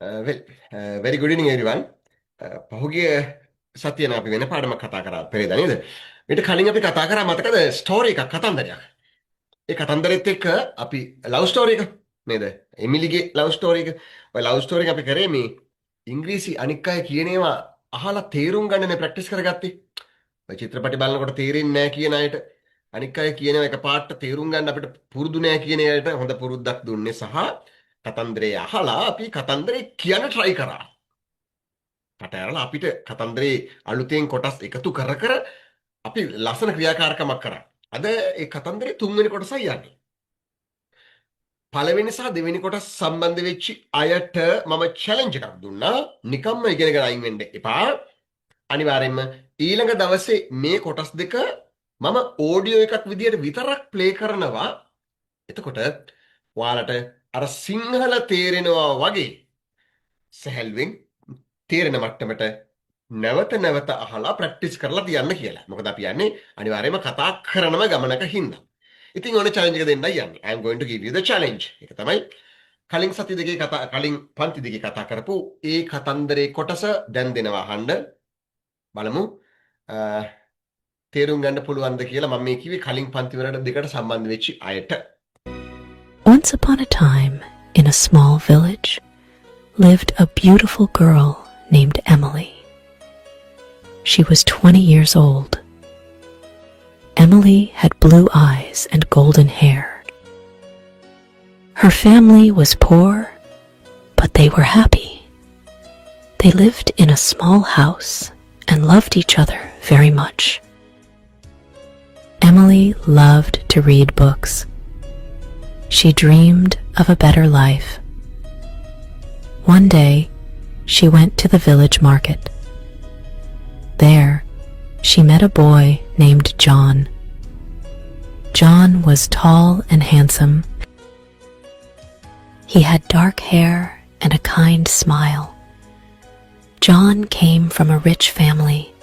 Well, very good evening everyone. පහුගිය සතියේන අපි වෙන පාඩමක් කතා කරා පෙරේදා නේද? ඊට කලින් අපි කතා කරා මතකද ස්ටෝරි එකක් කතන්දරයක්. ඒ කතන්දරෙත් එක්ක අපි ලව් ස්ටෝරි එක නේද? එමිලිගේ ලව් ස්ටෝරි එක. ඔය ලව් ස්ටෝරි එක අපි කරේ මේ ඉංග්‍රීසි අනික් අය කියන ඒවා අහලා තේරුම් ගන්නනේ ප්‍රැක්ටිස් කරගත්තේ. ඔය චිත්‍රපටි බලනකොට තේරෙන්නේ නැහැ කියන අයට අනික් අය කියන ඒවා එකපාරට තේරුම් ගන්න අපිට පුරුදු නැහැ කියන අයට හොඳ පුරුද්දක් දුන්නේ සහ කතන්දරේ අහලා අපි කතන්දරේ කියන්න try කරා. කට ඇරලා අපිට කතන්දරේ අලුතෙන් කොටස් එකතු කර කර අපි ලස්සන ක්‍රියාකාරකමක් කරා. අද ඒ කතන්දරේ තුන්වෙනි කොටසයි යන්නේ. පළවෙනි සහ දෙවෙනි කොටස් සම්බන්ධ වෙච්ච අයට මම චැලෙන්ජ් එකක් දුන්නා. නිකම්ම ඉගෙනගෙන අයින් වෙන්න එපා. අනිවාර්යෙන්ම ඊළඟ දවසේ මේ කොටස් දෙක මම ඕඩියෝ එකක් විදියට විතරක් ප්ලේ කරනවා. එතකොට ඔයාලට අර සිංහල තේරෙනවා වගේ සැහැල්ලුවෙන් තේරෙන මට්ටමට නැවත නැවත අහලා ප්‍රැක්ටිස් කරලා තියන්න කියලා. මොකද අපි යන්නේ අනිවාර්යයෙන්ම කතා කරනම ගමනක හින්දා. ඉතින් ඕනේ චැලෙන්ජ් එක දෙන්නයි යන්නේ. I am going to give you the challenge. ඒක තමයි කලින් සති දෙකේ කලින් පන්ති දෙකේ කතා කරපු ඒ කතන්දරේ කොටස දැන් දෙනවා අහන්න. බලමු තේරුම් ගන්න පුළුවන්ද කියලා. මම මේ කිව්වේ කලින් පන්ති වලට දෙකට සම්බන්ධ වෙච්ච අයට. Once upon a time, in a small village, lived a beautiful girl named Emily. She was 20 years old. Emily had blue eyes and golden hair. Her family was poor, but they were happy. They lived in a small house and loved each other very much. Emily loved to read books. She dreamed of a better life. One day, she went to the village market. There, she met a boy named John. John was tall and handsome. He had dark hair and a kind smile. John came from a rich family.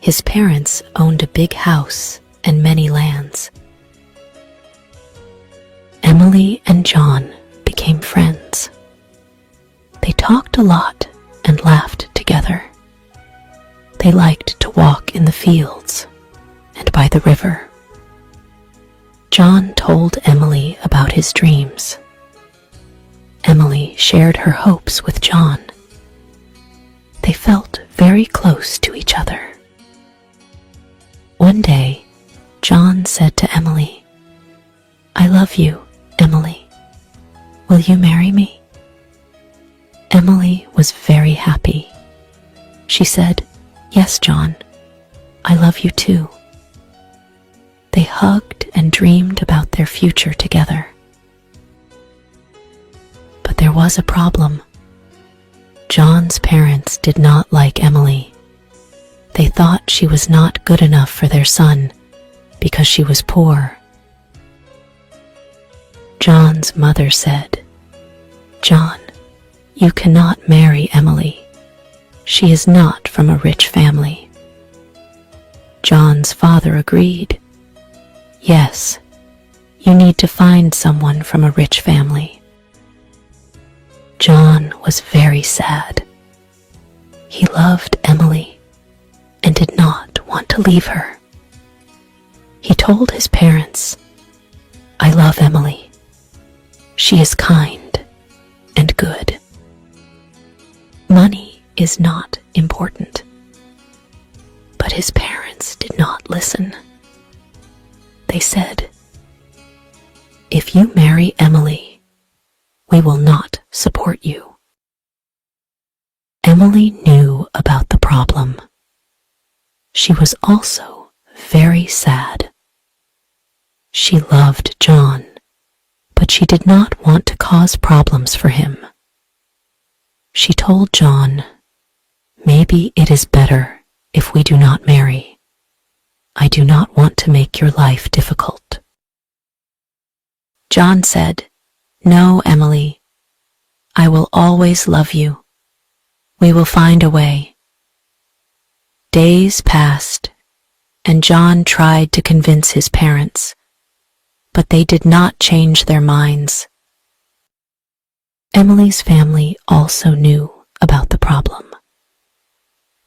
His parents owned a big house and many lands. Emily and John became friends. They talked a lot and laughed together. They liked to walk in the fields and by the river. John told Emily about his dreams. Emily shared her hopes with John. They felt very close to each other. One day, John said to Emily, "I love you, Emily. Will you marry me?" Emily was very happy. She said, "Yes, John. I love you too." They hugged and dreamed about their future together. But there was a problem. John's parents did not like Emily. They thought she was not good enough for their son because she was poor. John's mother said, "John, you cannot marry Emily. She is not from a rich family." John's father agreed. "Yes, you need to find someone from a rich family." John was very sad. He loved Emily and did not want to leave her. He told his parents, "I love Emily. She is kind and good." Money is not important. But his parents did not listen. They said, "If you marry Emily, we will not support you." Emily knew about the problem. She was also very sad. She loved John, but she did not want to cause problems for him. She told John, "Maybe it is better if we do not marry. I do not want to make your life difficult." John said, "No, Emily. I will always love you. We will find a way." Days passed, and John tried to convince his parents, but they did not change their minds. Emily's family also knew about the problem.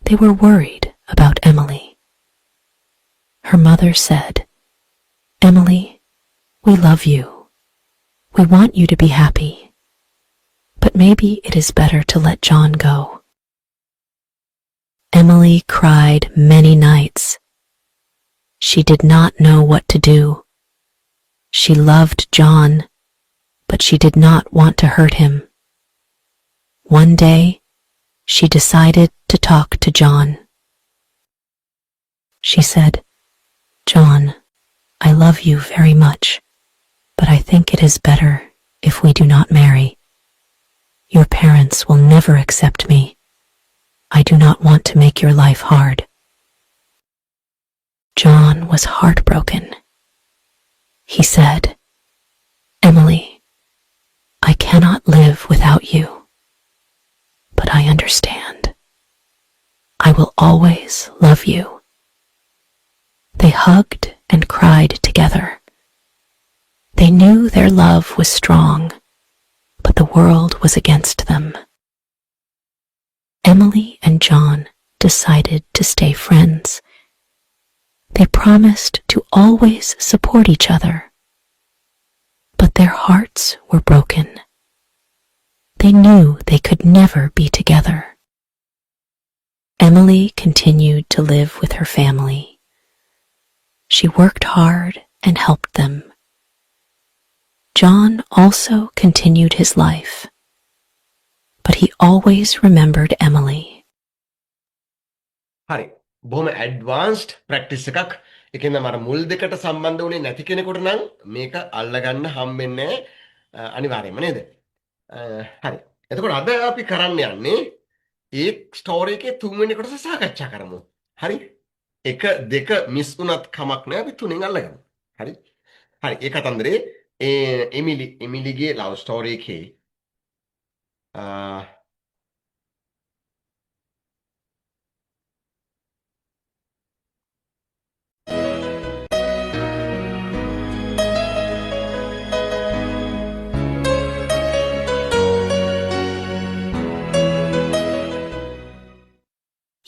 They were worried about Emily. Her mother said, "Emily, we love you. We want you to be happy. But maybe it is better to let John go." Emily cried many nights. She did not know what to do. She loved John, but she did not want to hurt him. One day, she decided to talk to John. She said, "John, I love you very much, but I think it is better if we do not marry. Your parents will never accept me. I do not want to make your life hard." John was heartbroken. He said, "Emily, I cannot live without you, but I understand. I will always love you." They hugged and cried together. They knew their love was strong, but the world was against them. Emily and John decided to stay friends. They promised to always support each other, but their hearts were broken. They knew they could never be together. Emily continued to live with her family. She worked hard and helped them. John also continued his life, but he always remembered Emily. හරි. බොහොම ඇඩ්වාන්ස්ඩ් practice එකක්. ඒකෙන්ද මර මුල් දෙකට සම්බන්ධ වුණේ නැති කෙනෙකුට නම් මේක අල්ලගන්න හම්බෙන්නේ අනිවාර්යයෙන්ම නේද? හරි. එතකොට අද අපි කරන්න යන්නේ ඒ ස්ටෝරි එකේ තුන්වෙනි කොටස සාකච්ඡා කරමු. හරි? 1 2 මිස් වුණත් කමක් නැහැ අපි තුනෙන් අල්ලගමු. හරි? හරි. ඒ කතන්දරේ එමිලිගේ ලව් ස්ටෝරි එකේ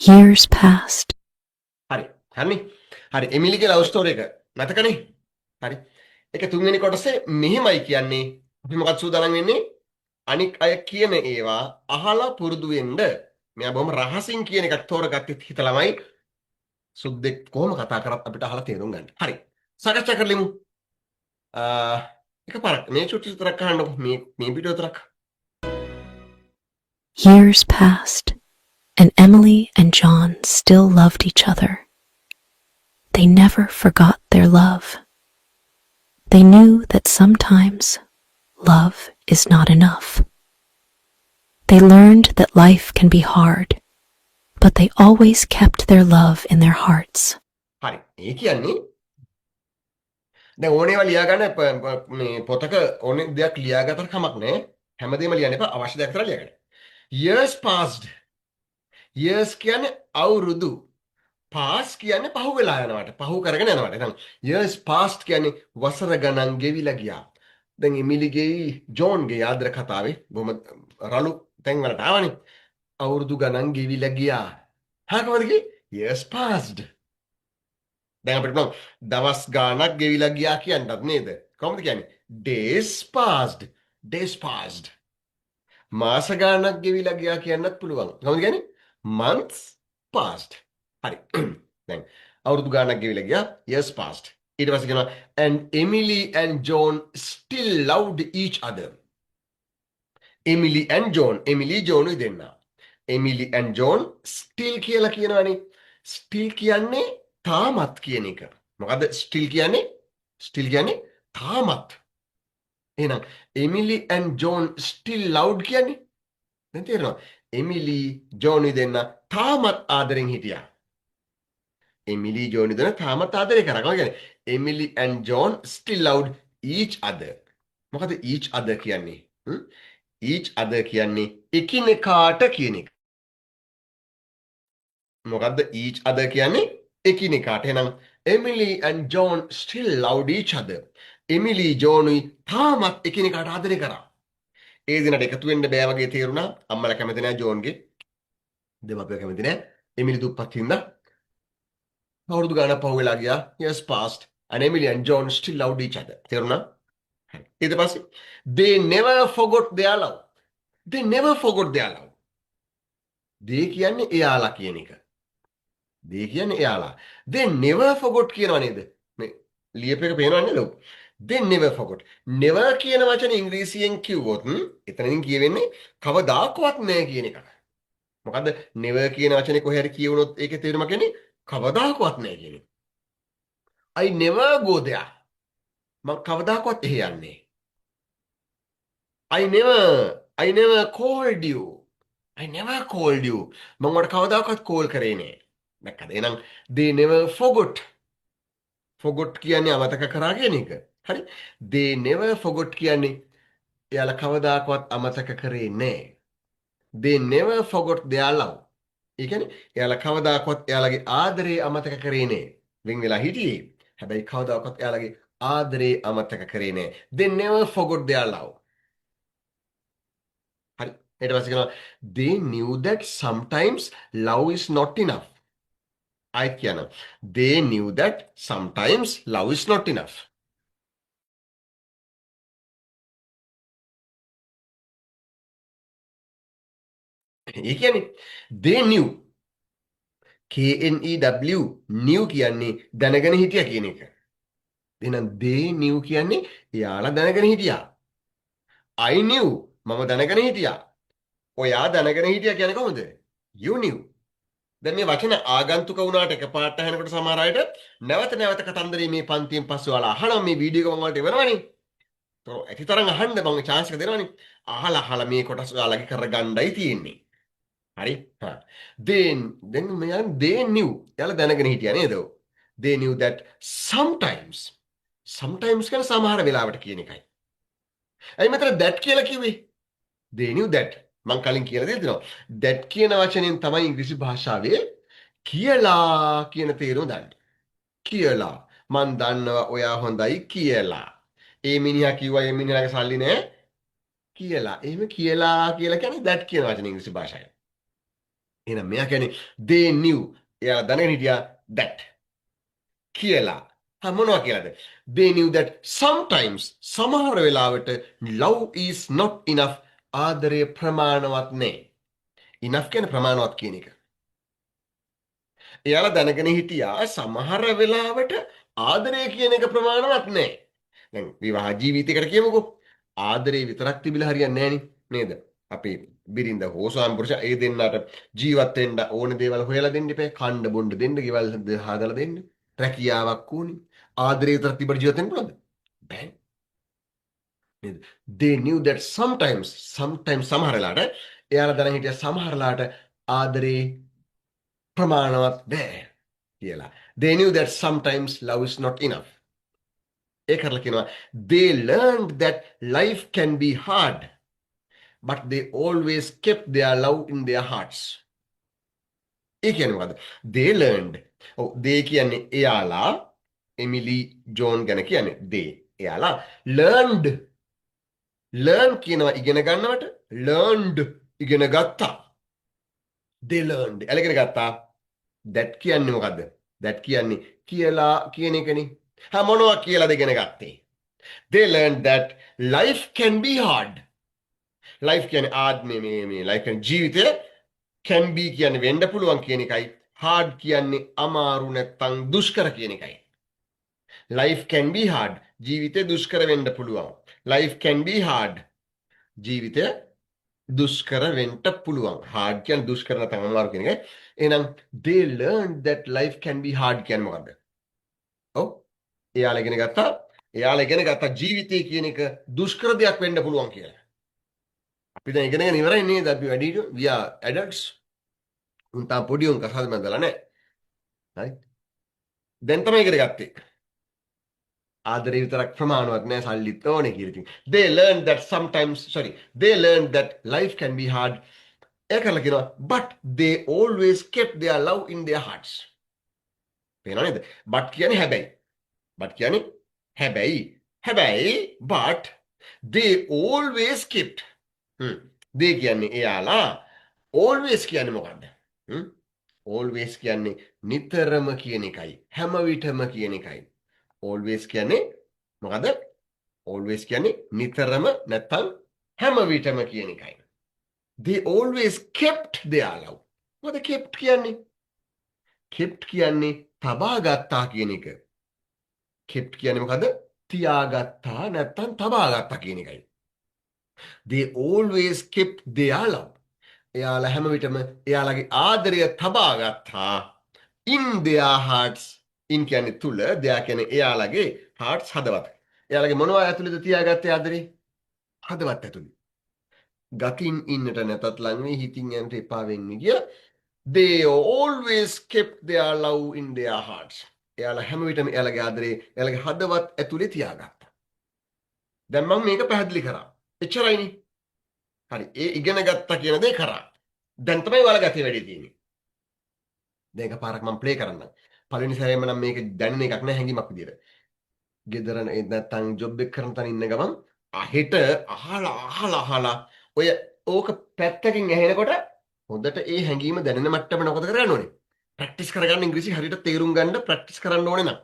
Years passed. හරි. හරිනේ. හරි. එමිලිගේ ලව් ස්ටෝරි එක මතකනේ? හරි. ඒක තුන්වෙනි කොටසේ මෙහෙමයි කියන්නේ. අපි මොකක්ද සූදානම් වෙන්නේ? අනික් අය කියන ඒවා අහලා පුරුදු වෙන්න. මෙයා බොහොම රහසින් කියන එකක් තෝරගත්තෙත් හිතලමයි සුද්දෙක් කොහොම කතා කරත් අපිට අහලා තේරුම් ගන්න. හරි. සාකච්ඡා කරලිමු. එකපාරක් මේ චුට්ටි විතරක් අහන්නකො. මේ වීඩියෝ විතරක්. Years passed, and Emily and John still loved each other. They never forgot their love. They knew that sometimes love is not enough. They learned that life can be hard, but they always kept their love in their hearts. හරි. ඒ කියන්නේ දැන් ඕනේවා ලියාගන්න මේ පොතක ඕනේ දෙයක් ලියාගත්තට කමක් නැහැ. හැමදේම ලියන්න එපා. අවශ්‍ය දෙයක් විතර ලියගන්න. Years passed. Years කියන්නේ අවුරුදු. Pass කියන්නේ පහු වෙලා යනවට. පහු කරගෙන යනවට. එහෙනම් years passed කියන්නේ වසර ගණන් ගෙවිලා ගියා. දැන් එමිලිගේ ජෝන්ගේ ආදර කතාවේ බොහොම රළු තැන් වලට ආවනේ. අවුරුදු ගණන් ගෙවිලා ගියා. කොහොමද කිව්වේ? Years passed. දැන් අපිට නම් දවස් ගාණක් ගෙවිලා ගියා කියන්නත් නේද? කොහොමද කියන්නේ? Days passed. Days passed. මාස ගාණක් ගෙවිලා ගියා කියන්නත් පුළුවන්. කොහොමද කියන්නේ? Months passed. හරි. දැන් අවුරුදු ගාණක් ගෙවිලා ගියා. Years passed. ඊට පස්සේ කියනවා and Emily and John still loved each other. Emily and John. Emily John දෙන්න. Emily and John still කියලා කියනවනේ. Still කියන්නේ තාමත් කියන එක. මොකද්ද still කියන්නේ? Still කියන්නේ තාමත්. එහෙනම් Emily and John still loved කියන්නේ දැන් තේරෙනවා. Emily John දෙන්න තාමත් ආදරෙන් හිටියා. Emily John දෙන්න තාමත් ආදරේ කරා. කොහොමද කියන්නේ? Emily and John still loved each other. මොකද each other කියන්නේ? each other කියන්නේ එකිනෙකාට කියන එක. මොකද්ද each other කියන්නේ? එකිනෙකාට. එහෙනම් Emily and John still loved each other. Emily John තාමත් එකිනෙකාට ආදරේ කරා. ඒ දිනට එකතු වෙන්න බෑ වගේ තේරුණා. අම්මලා කැමති නෑ ජෝන්ගේ. දෙමාපියෝ කැමති නෑ. එමිලි දුප්පත් හින්දා අවුරුදු ගාණක් පහු වෙලා ගියා. years passed and Emily and John still loved each other. තේරුණා? හරි. ඊට පස්සේ they never forgot their love. They never forgot their love. they කියන්නේ එයාලා කියන එක. they කියන්නේ එයාලා. they never forgot කියනවා නේද? මේ ලියප එක පේනව නේද? they never forgot. never කියන වචනේ ඉංග්‍රීසියෙන් කිව්වොත් එතනින් කියවෙන්නේ කවදාකවත් නෑ කියන එක. මොකද්ද never කියන වචනේ කොහේ හරි කියවුනොත් ඒකේ තේරුම කියන්නේ කවදාකවත් නෑ කියන එක. I never go there. මම කවදාකවත් එහෙ යන්නේ. I never called you. I never called you. මම ඔයාලට කවදාකවත් කෝල් කරේ නෑ. දැක්කද? එහෙනම් they never forgot. forgot කියන්නේ අමතක කරා කියන එක. හරි? they never forgot කියන්නේ එයාලා කවදාකවත් අමතක කරේ නෑ. they never forgot their love. ඒ කියන්නේ එයාලා කවදාකවත් එයාලගේ ආදරේ අමතක කරේ නෑ. වෙන් වෙලා හිටියේ. හැබැයි කවදාකවත් එයාලගේ ආදරේ අමතක කරේ නෑ. they never forgot their love. හරි. ඊට පස්සේ කියනවා they knew that sometimes love is not enough. I කියනවා they knew that sometimes love is not enough. ඒ කියන්නේ they knew KNEW knew කියන්නේ දැනගෙන හිටියා කියන එක. එහෙනම් they knew කියන්නේ එයාලා දැනගෙන හිටියා. I knew මම දැනගෙන හිටියා. ඔයා දැනගෙන හිටියා කියන්නේ කොහොමද? You knew. දැන් මේ වචන ආගන්තුක වුණාට එකපාරට අහනකොට සමහර අයට නැවත නැවත කතන්දරේ මේ පන්තියෙන් පස්සේ ඔයාලා අහනවා මේ වීඩියෝ එක මම වලට එවනවනේ. તો ඇතිතරම් අහන්න මම chance එක දෙනවනේ. අහලා මේ කොටස් ඔයාලගේ කරගන්නයි තියෙන්නේ. හරි? හා. then මෙයන් they knew. එයාලා දැනගෙන හිටියා නේද? They knew that sometimes කියන සමහර වෙලාවට කියන එකයි. ඇයි මෙතන that කියලා කිව්වේ? they knew that. මං කලින් කියලා දෙන්නවා. that කියන වචනෙන් තමයි ඉංග්‍රීසි භාෂාවේ කියලා කියන තේරුම දන්නේ. කියලා. මං දන්නවා ඔයා හොඳයි කියලා. ඒ මිනිහා කිව්වා ඒ මිනිහාගේ සල්ලි නෑ කියලා. එහෙම කියලා කියන්නේ that කියන වචනේ ඉංග්‍රීසි භාෂාවේ. එහෙනම් මෙයා කියන්නේ they knew. එයාලා දැනගෙන හිටියා that. කියලා. මොනවා කියලාද? they knew that sometimes සමහර වෙලාවට love is not enough. ආදරය ප්‍රමාණවත් නෑ. enough කියන්නේ ප්‍රමාණවත් කියන එක. එයාලා දැනගෙන හිටියා සමහර වෙලාවට ආදරය කියන එක ප්‍රමාණවත් නෑ. දැන් විවාහ ජීවිතයකට කියමුකෝ. ආදරේ විතරක් තිබිලා හරියන්නේ නෑනේ නේද? අපි බිරිඳ හෝ ස්වාමිපුරුෂ ඒ දෙන්නට ජීවත් වෙන්න ඕන දේවල් හොයලා දෙන්න ඉපේ. කන්න බොන්න දෙන්න, ගෙවල් හදලා දෙන්න. රැකියාවක් ඕනේ. ආදරේ විතරක් තිබ්බට ජීවත් වෙන්න පුළුවන්ද? බෑ. they knew that sometimes සමහර වෙලාවට එයාලා දැන හිටිය සමහර වෙලාවට ආදරේ ප්‍රමාණවත් නෑ කියලා. they knew that sometimes love is not enough. ඒ කරලා කියනවා they learned that life can be hard but they always kept their love in their hearts. ඒ කියන්නේ මොකද්ද? they learned. they කියන්නේ එයාලා එමිලි ජෝන් ගැන කියන්නේ they. එයාලා learned learn කියනවා ඉගෙන ගන්නවට learned ඉගෙන ගත්තා. they learned ඉගෙන ගත්තා. that කියන්නේ මොකද්ද? that කියන්නේ කියලා කියන එකනේ. මොනවා කියලාද ඉගෙන ගත්තේ? they learned that life can be hard. life කියන්නේ මේ life කියන්නේ ජීවිතය can be කියන්නේ වෙන්න පුළුවන් කියන එකයි. hard කියන්නේ අමාරු නැත්නම් දුෂ්කර කියන එකයි. life can be hard. ජීවිතය දුෂ්කර වෙන්න පුළුවන්. life can be hard. ජීවිතය දුෂ්කර වෙන්න පුළුවන්. hard කියන්නේ දුෂ්කර නැත්නම් අමාරු කියන එකයි. එහෙනම් they learned that life can be hard කියන්නේ මොකද්ද? ඔව්. එයාලා ඉගෙන ගත්තා ජීවිතය කියන එක දුෂ්කර දෙයක් වෙන්න පුළුවන් කියලා. අපි දැන් ඉගෙනගෙන ඉවරයි නේද? අපි වැඩිහිටියෝ we are adults. උන් තා පොඩි උන් කසාද මැදලා නැහැ. හරි. දැන් තමයි ඉගෙන ගත්තේ. ආදරේ විතරක් ප්‍රමාණවත් නෑ සල්ලිත් ඕනේ කියලා ඉතින්. they learned that life can be hard. ඒ කරලා කියනවා but they always kept their love in their hearts. පේනව නේද? but කියන්නේ හැබැයි but they always kept දේ කියන්නේ එයාලා always කියන්නේ මොකද්ද? always කියන්නේ නිතරම කියන එකයි. හැම විටම කියන එකයි. always කියන්නේ මොකද්ද? always කියන්නේ නිතරම නැත්තම් හැම විටම කියන එකයි. They always kept their love. මොකද kept කියන්නේ? kept කියන්නේ තබා ගත්තා කියන එක. kept කියන්නේ මොකද්ද? තියාගත්තා නැත්තම් තබා ගත්තා කියන එකයි. They always kept their love. එයාලා හැම විටම එයාලගේ ආදරය තබා ගත්තා in their hearts. in කියන්නේ තුල, their කියන්නේ එයාලගේ hearts හදවත. එයාලගේ මොනවා ඇතුළේද තියාගත්තේ ආදරේ? හදවත් ඇතුළේ. ගතින් ඉන්නට නැතත් ලං වී හිතින් යන්නට එපා වෙන්නේ කියලා. They always kept their love in their hearts. එයාලා හැම විටම එයාලගේ ආදරේ එයාලගේ හදවත් ඇතුලේ තියාගත්තා. දැන් මම මේක පැහැදිලි කරා. එච්චරයිනේ. හරි. ඒ ඉගෙන ගත්තා කියන දේ කරා. දැන් තමයි ඔයාලා ගතිය වැඩි තියෙන්නේ. දැන් එකපාරක් මම ප්ලේ කරන්නම්. පළවෙනි සැරේම නම් මේක දැනෙන එකක් නෑ හැංගීමක් විදියට. ගෙදර නැත්තම් ජොබ් එක කරන තැන ඉන්න ගමන් අහෙට අහලා ඔය ඕක පැත්තකින් ඇහෙනකොට හොඳට ඒ හැංගීම දැනෙන මට්ටම මොකද කරන්න ඕනේ? ප්‍රැක්ටිස් කරගන්න ඉංග්‍රීසි හරියට තේරුම් ගන්න ප්‍රැක්ටිස් කරන්න ඕනේ නම්.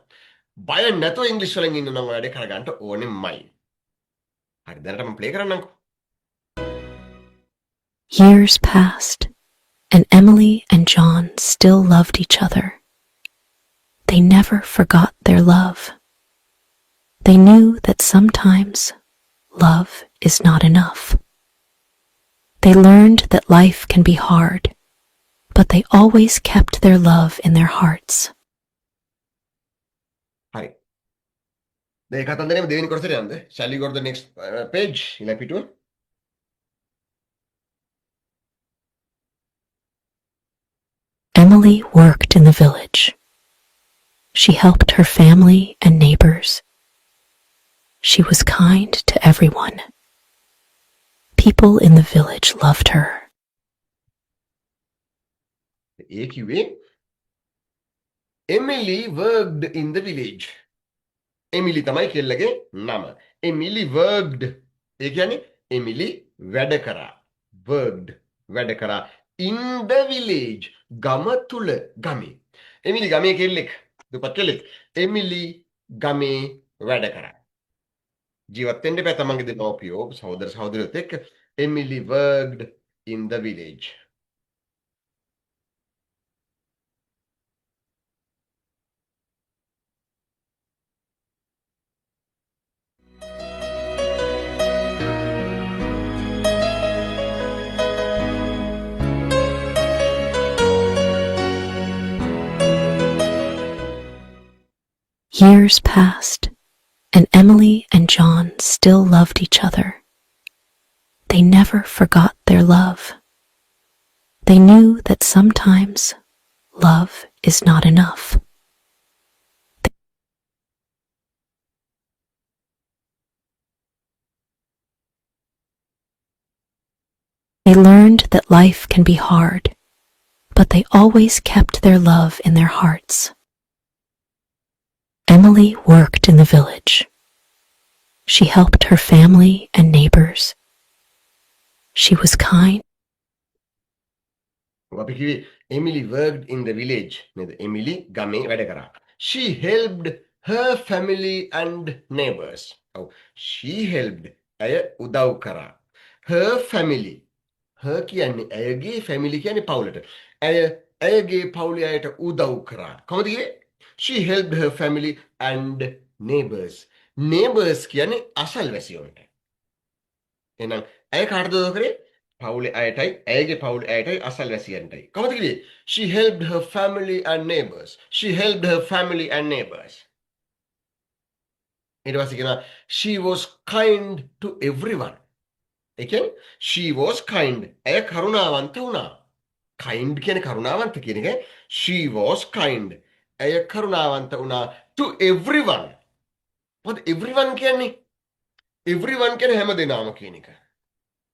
බය නැතුව ඉංග්‍රීසි වලින් ඉන්න නම් වැඩේ කරගන්න ඕනෙමයි. හරි දැනට මම play කරන්නම්කෝ. Years passed, and Emily and John still loved each other. They never forgot their love. They knew that sometimes love is not enough. They learned that life can be hard, but they always kept their love in their hearts. හරි. දැන් කතන්දරේම දෙවෙනි කොටසට යන්න. Shall we go to the next page? ඉලක්ක පිටුව. Emily worked in the village. She helped her family and neighbors. She was kind to everyone. People in the village loved her. ඒ කිව්වේ Emily worked in the village. Emily තමයි කෙල්ලගේ නම. Emily worked. ඒ කියන්නේ Emily වැඩ කරා. Worked වැඩ කරා. In the village. ගම තුල ගමේ. Emily ගමේ කෙල්ලෙක්. දුපත් කෙල්ලෙක්. Emily ගමේ වැඩ කරා. ජීවත් වෙන්න බෑ තමන්ගේ දෙමව්පියෝ සහෝදර සහෝදරියොත් එක්ක. Emily worked in the village. Years passed, and Emily and John still loved each other. They never forgot their love. They knew that sometimes love is not enough. They learned that life can be hard, but they always kept their love in their hearts. Emily worked in the village. She helped her family and neighbors. She was kind. අපි කිව්වේ Emily worked in the village. නේද? Emily ගමේ වැඩ කරා. She helped her family and neighbors. ඔව්. She helped. ඇය උදව් කරා. Her family. Her කියන්නේ ඇයගේ family කියන්නේ පවුලට. ඇයගේ පවුලේ අයට උදව් කරා. කොහොමද කිව්වේ? She helped her family and neighbors. Neighbors කියන්නේ අසල්වැසියොන්ට. එහෙනම් ඇය කාටද උදව් කරේ? පවුලේ අයටයි, ඇයගේ පවුලේ අයටයි අසල්වැසියන්ටයි. කොහොමද කිව්වේ? She helped her family and neighbors. She helped her family and neighbors. ඊට පස්සේ කියනවා she was kind to everyone. ඒ කියන්නේ she was kind. ඇය කරුණාවන්ත වුණා. kind කියන්නේ කරුණාවන්ත කියන එක. She was kind. ඇය කරුණාවන්ත වුණා to everyone. මොකද everyone කියන්නේ? everyone කියන්නේ හැමදෙනාම කියන එක.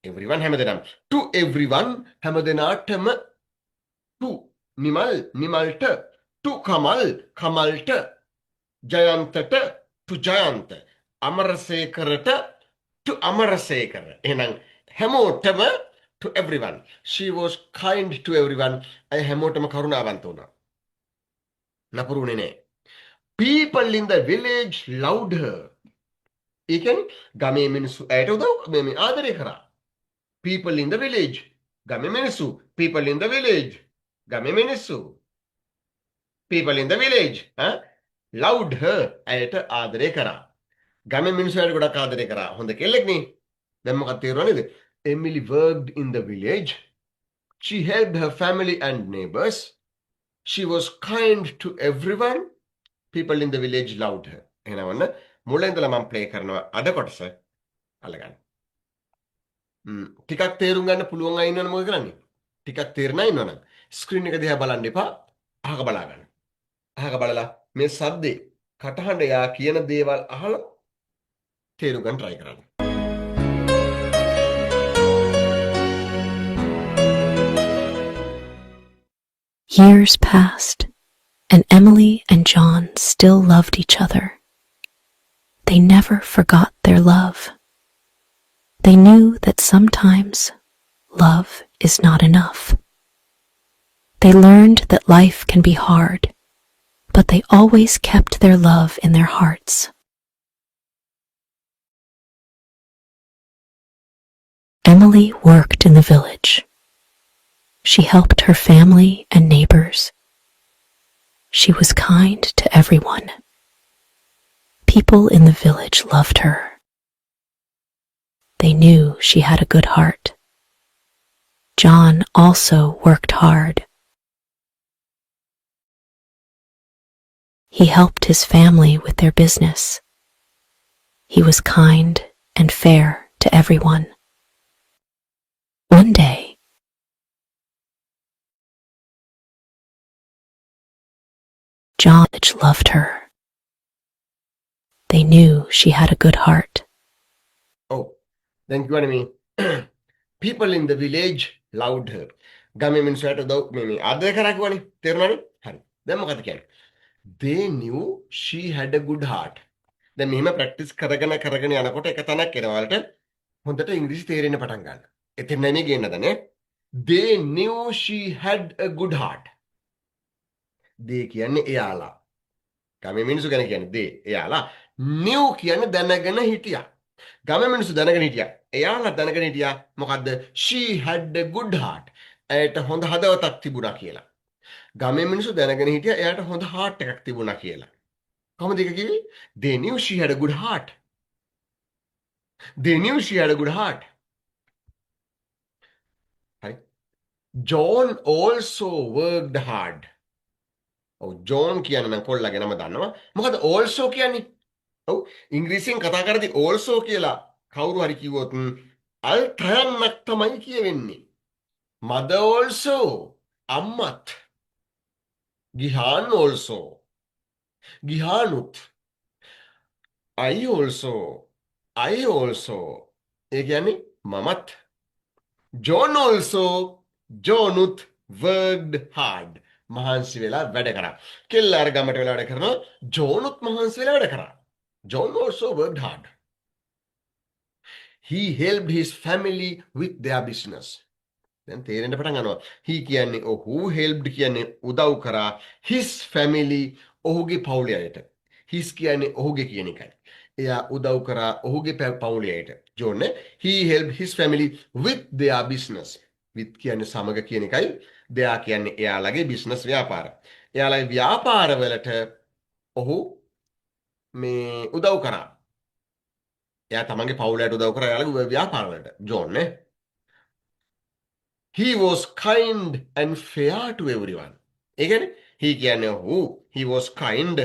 everyone හැමදෙනාම. to everyone හැමදෙනාටම. to නිමල්ට. to කමල්ට. ජයන්තට to Jayantha. අමරසේකරට to Amarasekara. එහෙනම් හැමෝටම to everyone. She was kind to everyone. ඇය හැමෝටම කරුණාවන්ත වුණා. නපුරුනේ නෑ. People in the village loved her. ඒ කියන්නේ ගමේ මිනිස්සු ඇයට උදව් මේ ආදරය කරා. People in the village. ගමේ මිනිස්සු. People in the village. ගමේ මිනිස්සු. People in the village. Loved her. ඇයට ආදරය කරා. ගමේ මිනිස්සු ඇයට ගොඩක් ආදරය කරා. හොඳ කෙල්ලෙක් නේ. දැන් මොකක්ද තේරුණා නේද? Emily worked in the village. She helped her family and neighbors. She was kind to everyone. People in the village loved her. එහෙනම් මුලින් ඉඳලා මම ප්ලේ කරනවා අද කොටස අල්ලගන්න. ටිකක් තේරුම් ගන්න පුළුවන් අය ඉන්නවනේ මොකද කරන්නේ? ටිකක් තේරෙනා ඉන්නවනම් ස්ක්‍රීන් එක දිහා බලන්න එපා. අහක බලා ගන්න. අහක බලලා මේ සද්දේ කටහඬ යා කියන දේවල් අහලා තේරුම් ගන්න try කරන්න. Years passed, and Emily and John still loved each other. They never forgot their love. They knew that sometimes love is not enough. They learned that life can be hard, but they always kept their love in their hearts. Emily worked in the village. She helped her family and neighbors. She was kind to everyone. People in the village loved her. They knew she had a good heart. John also worked hard. He helped his family with their business. He was kind and fair to everyone. One day, John loved her. They knew she had a good heart. Oh, thank you, Anime. People in the village loved her. ගමේ මිනිස්සුන්ට උදව් මේ ආදරය කරා කිව්වනේ. තේරුණානේ? හරි. දැන් මොකද කියන්නේ? They knew she had a good heart. දැන් මෙහෙම ප්‍රැක්ටිස් කරගෙන යනකොට එක තැනක් එනවා වලට හොඳට ඉංග්‍රීසි තේරෙන්න පටන් ගන්නවා. එතන නෙමෙයි ගේන්න දන්නේ. They knew she had a good heart. they කියන්නේ එයාලා. ගමේ මිනිස්සු ගැන කියන්නේ they එයාලා. Knew කියන්නේ දැනගෙන හිටියා. ගමේ මිනිස්සු දැනගෙන හිටියා. එයාලා දැනගෙන හිටියා මොකද්ද? She had a good heart. ඇයට හොඳ හදවතක් තිබුණා කියලා. ගමේ මිනිස්සු දැනගෙන හිටියා එයාට හොඳ heart එකක් තිබුණා කියලා. කොහොමද ඒක කිව්වේ? They knew she had a good heart. They knew she had a good heart. හරි. John also worked hard. ඔව් ජෝන් කියන නම් කොල්ලගේ නම දන්නවා. මොකද also කියන්නේ? ඔව් ඉංග්‍රීසියෙන් කතා කරද්දී also කියලා කවුරු හරි කිව්වොත් අල්ටර්නක් තමයි කියවෙන්නේ. Mother also අම්මත්. Gihan also. ගිහානුත්. I also. I also. ඒ කියන්නේ මමත්. John also. ජෝනුත් worked hard. මහන්සි වෙලා වැඩ කරා. කෙල්ල අර ගමට වෙලා වැඩ කරනවා. ජෝනුත් මහන්සි වෙලා වැඩ කරා. John also worked hard. He helped his family with their business. දැන් තේරෙන්න පටන් ගන්නවා. He කියන්නේ ඔහු helped කියන්නේ උදව් කරා his family ඔහුගේ පවුලේ අයට. his කියන්නේ ඔහුගේ කියන එකයි. එයා උදව් කරා ඔහුගේ පවුලේ අයට. John he helped his family with their business. with කියන්නේ සමග කියන එකයි. දෙයා කියන්නේ එයාලගේ බිස්නස් ව්‍යාපාර. එයාලගේ ව්‍යාපාරවලට ඔහු මේ උදව් කරා. එයා තමන්ගේ පවුලට උදව් කරා එයාලගේ ව්‍යාපාරවලට. ජෝන් නේ. He was kind and fair to everyone. ඒ කියන්නේ he කියන්නේ ඔහු he was kind.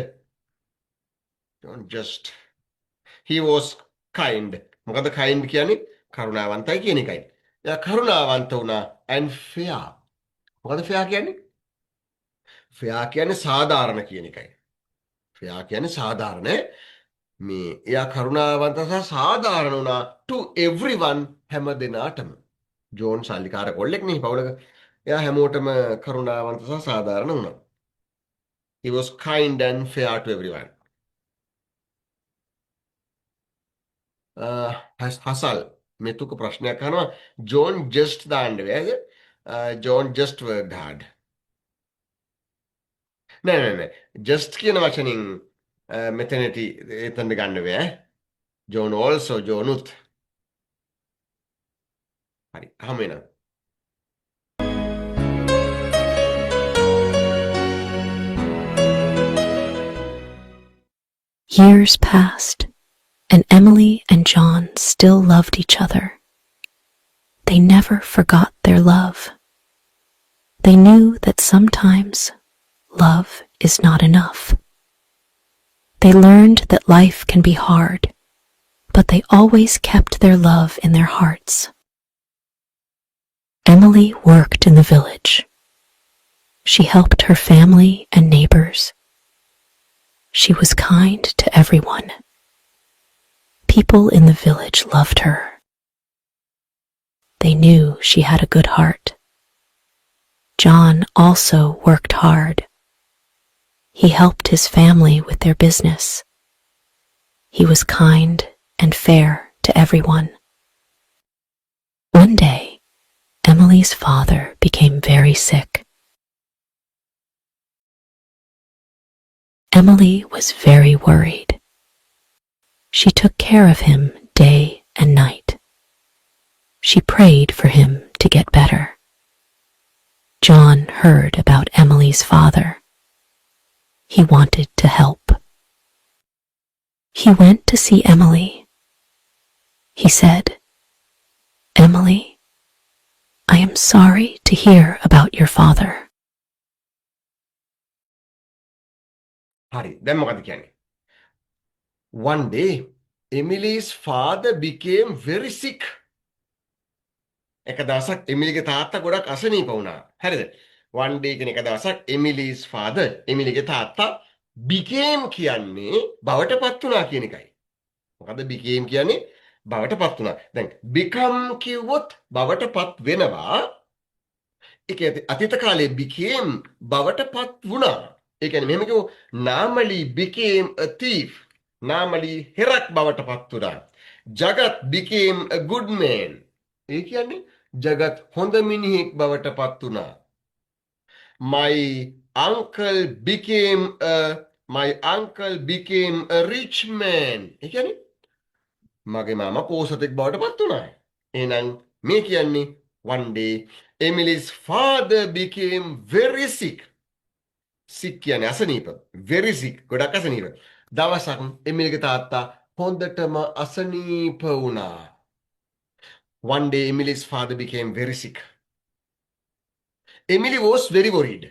Don't just he was kind. මොකද kind කියන්නේ කරුණාවන්තයි කියන එකයි. එයා කරුණාවන්ත වුණා and fair. මොකද fair කියන්නේ? fair කියන්නේ සාධාරණ කියන එකයි. fair කියන්නේ සාධාරණ. මේ එයා කරුණාවන්ත සහ සාධාරණ වුණා to everyone හැම දෙනාටම. ජෝන් සල්ලිකාර කොල්ලෙක් නේ පවුලක. එයා හැමෝටම කරුණාවන්ත සහ සාධාරණ වුණා. He was kind and fair to everyone. Hasal මේ තුක ප්‍රශ්නයක් අහනවා ජෝන් ජස්ට් දාන්න බෑද? John just worked hard. නෑ. ජස්ට් කියන වචනින් මෙතනටි එතනට ගන්න බෑ. ජෝන් also ජෝනුත්. හරි. අහමු එනවා. Years passed, and Emily and John still loved each other. They never forgot their love. They knew that sometimes love is not enough. They learned that life can be hard, but they always kept their love in their hearts. Emily worked in the village. She helped her family and neighbors. She was kind to everyone. People in the village loved her. They knew she had a good heart. John also worked hard. He helped his family with their business. He was kind and fair to everyone. One day, Emily's father became very sick. Emily was very worried. She took care of him day and night. She prayed for him to get better. John heard about Emily's father. He wanted to help. He went to see Emily. He said, "Emily, I am sorry to hear about your father." හරි. දැන් මොකද කියන්නේ? One day, Emily's father became very sick. එක දවසක් එමිලිගේ තාත්තා ගොඩක් අසනීප වුණා. හරිද? One day කියන එක දවසක් Emily's father, එමිලිගේ තාත්තා became කියන්නේ බවටපත් වුණා කියන එකයි. මොකද became කියන්නේ බවටපත් වුණා. දැන් become කිව්වොත් බවටපත් වෙනවා. ඒක අතීත කාලේ became බවටපත් වුණා. ඒ කියන්නේ මෙහෙම කිව්වොත් Namali became a thief. Namali හෙරක් බවටපත් වුණා. Jagat became a good man. ඒ කියන්නේ ජගත් හොඳ මිනිහෙක් බවටපත් වුණා. My uncle became a rich man. ඒ කියන්නේ මගේ මාමා පෝසතෙක් බවට පත් වුණා. එහෙනම් මේ කියන්නේ one day Emily's father became very sick. sick කියන්නේ අසනීප. very sick ගොඩක් අසනීප. දවසක් එමිලිගේ තාත්තා හොඳටම අසනීප වුණා. One day Emily's father became very sick. Emily was very worried.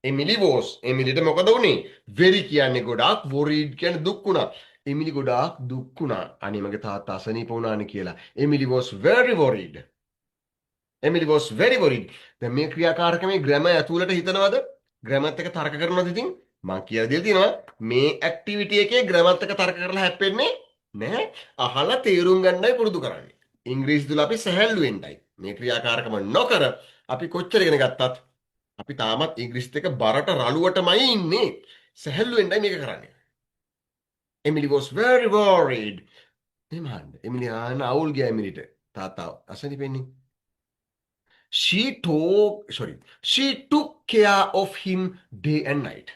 එමිලිට මොකද වුනේ? very කියන්නේ ගොඩාක්, worried කියන්නේ දුක් වුණා. එමිලි ගොඩාක් දුක් වුණා. අනේ මගේ තාත්තා අසනීප වුණානේ කියලා. Emily was very worried. දැන් මේ ක්‍රියාකාරකමේ grammar ඇතුළට හිතනවද? grammar එක තර්ක කරනවද ඉතින්? මම කියලා දෙලා තියෙනවා මේ activity එකේ grammar එක තර්ක කරලා හැප්පෙන්නේ නැහැ. අහලා තේරුම් ගන්නයි පුරුදු කරන්නේ. ඉංග්‍රීසි තුල අපි සැහැල්ලු වෙන්නයි. මේ ක්‍රියාකාරකම නොකර අපි කොච්චර ඉගෙන ගත්තත් අපි තාමත් ඉංග්‍රීසිත් එක බරට රළුවටමයි ඉන්නේ. සැහැල්ලු වෙන්නයි මේක කරන්නේ. Emily was very worried. එමහන්න. Emily අවුල් ගියා එමිලිට. තාත්තා අසනීපෙන්නේ. She took care of him day and night.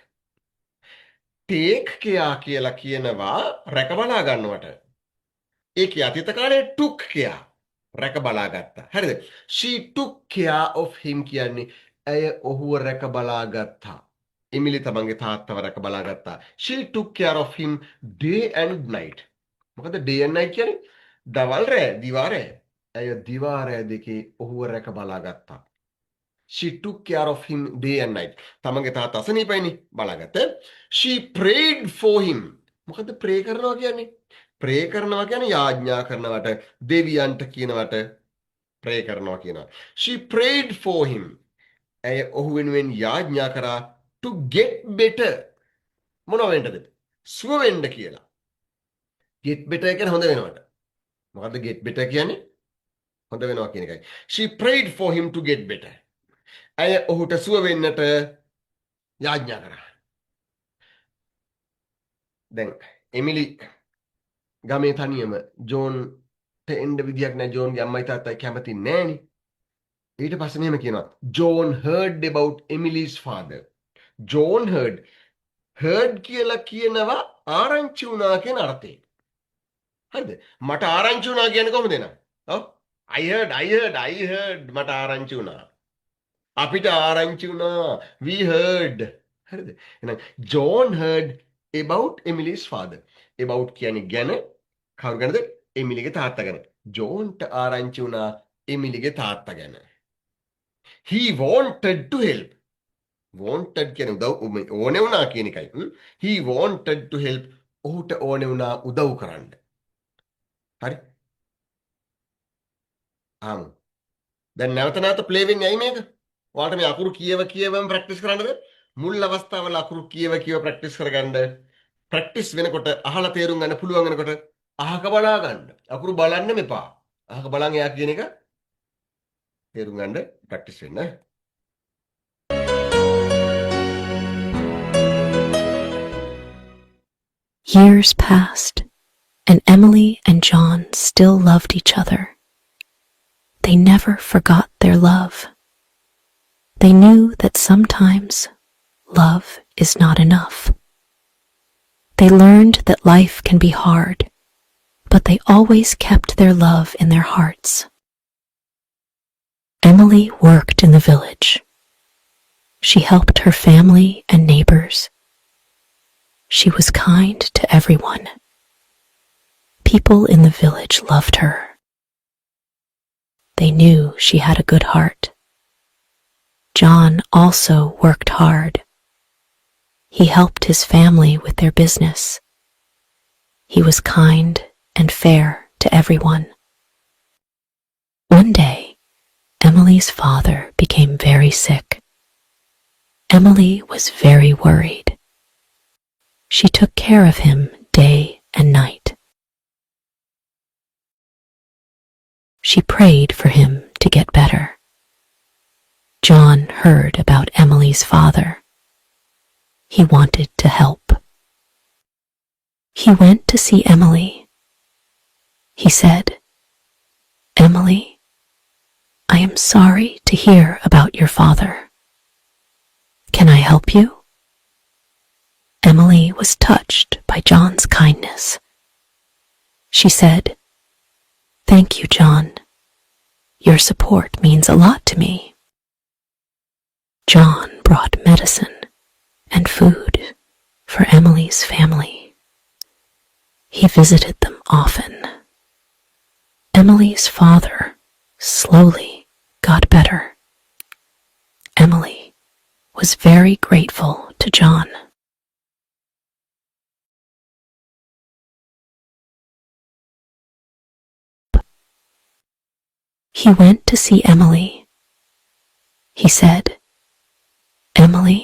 Take care කියලා කියනවා රැක බලා ගන්නවට. ඒකේ අතීත කාලේ took care රැක බලා ගත්තා. හරිද? She took care of him කියන්නේ ඇය ඔහුව රැක බලා ගත්තා. එමිලි තමන්ගේ තාත්තව රැක බලා ගත්තා. She took care of him day and night. මොකද day and night කියන්නේ දවල් රෑ දිවා රෑ. ඇය දිවා රෑ දෙකේ ඔහුව රැක බලා ගත්තා. She took care of him day and night. තමන්ගේ තාත්තා අසනීපයිනේ බලාගත්තා. She prayed for him. මොකද pray කරනවා කියන්නේ? pray කරනවා කියන්නේ යාඥා කරනවට, දෙවියන්ට කියනවට pray කරනවා කියනවා. She prayed for him. ඇය ඔහු වෙනුවෙන් යාඥා කරා to get better. මොනව වෙන්නද? සුව වෙන්න කියලා. get better කියන්නේ හොඳ වෙනවට. මොකද්ද get better කියන්නේ? හොඳ වෙනවා කියන එකයි. She prayed for him to get better. ඇය ඔහුට සුව වෙන්නට යාඥා කරා. දැන් එමිලි ගමේ තනියම ජෝන් එන්න විදියක් නැහැ. ජෝන්ගේ අම්මයි තාත්තයි කැමති නෑනේ. ඊට පස්සේ මෙහෙම කියනවා. John heard about Emily's father. John heard කියලා කියනවා ආරංචි වුණා කියන අර්ථයෙන්. හරිද? මට ආරංචි වුණා කියන්නේ කොහොමද එනම්? ඔව්. I heard මට ආරංචි වුණා. අපිට ආරංචි වුණා. We heard. හරිද? එහෙනම් John heard about Emily's father. about කියන්නේ ගැන කවුරු ගැනද? එමිලිගේ තාත්තා ගැන. ජෝන්ට ආරංචි වුණා එමිලිගේ තාත්තා ගැන. He wanted to help. wanted කියන්නේ උදව් ඕනේ වුණා කියන එකයි. He wanted to help. ඔහුට ඕනේ වුණා උදව් කරන්න. හරි? ආම්. දැන් නැවත නැවත ප්ලේ වෙන්නේ ඇයි මේක? ඔයාලට මේ අකුරු කියවම ප්‍රැක්ටිස් කරන්නද? මුල් අවස්ථාවල අකුරු කියව ප්‍රැක්ටිස් කරගන්න. ප්‍රැක්ටිස් වෙනකොට අහලා තේරුම් ගන්න පුළුවන් වෙනකොට අහක බලා ගන්න. අකුරු බලන්න මෙපා. අහක බලන් එයා කියන එක තේරුම් ගන්න ප්‍රැක්ටිස් වෙන්න. Years passed, and Emily and John still loved each other. They never forgot their love. They knew that sometimes love is not enough. They learned that life can be hard, but they always kept their love in their hearts. Emily worked in the village. She helped her family and neighbors. She was kind to everyone. People in the village loved her. They knew she had a good heart. John also worked hard. He helped his family with their business. He was kind and fair to everyone. One day, Emily's father became very sick. Emily was very worried. She took care of him day and night. She prayed for him to get better. John heard about Emily's father. He wanted to help. He went to see Emily. He said, "Emily, I am sorry to hear about your father. Can I help you?" Emily was touched by John's kindness. She said, "Thank you, John. Your support means a lot to me." John brought medicine and food for Emily's family. He visited them often. Emily's father slowly got better. Emily was very grateful to John. He went to see Emily. He said, "Emily,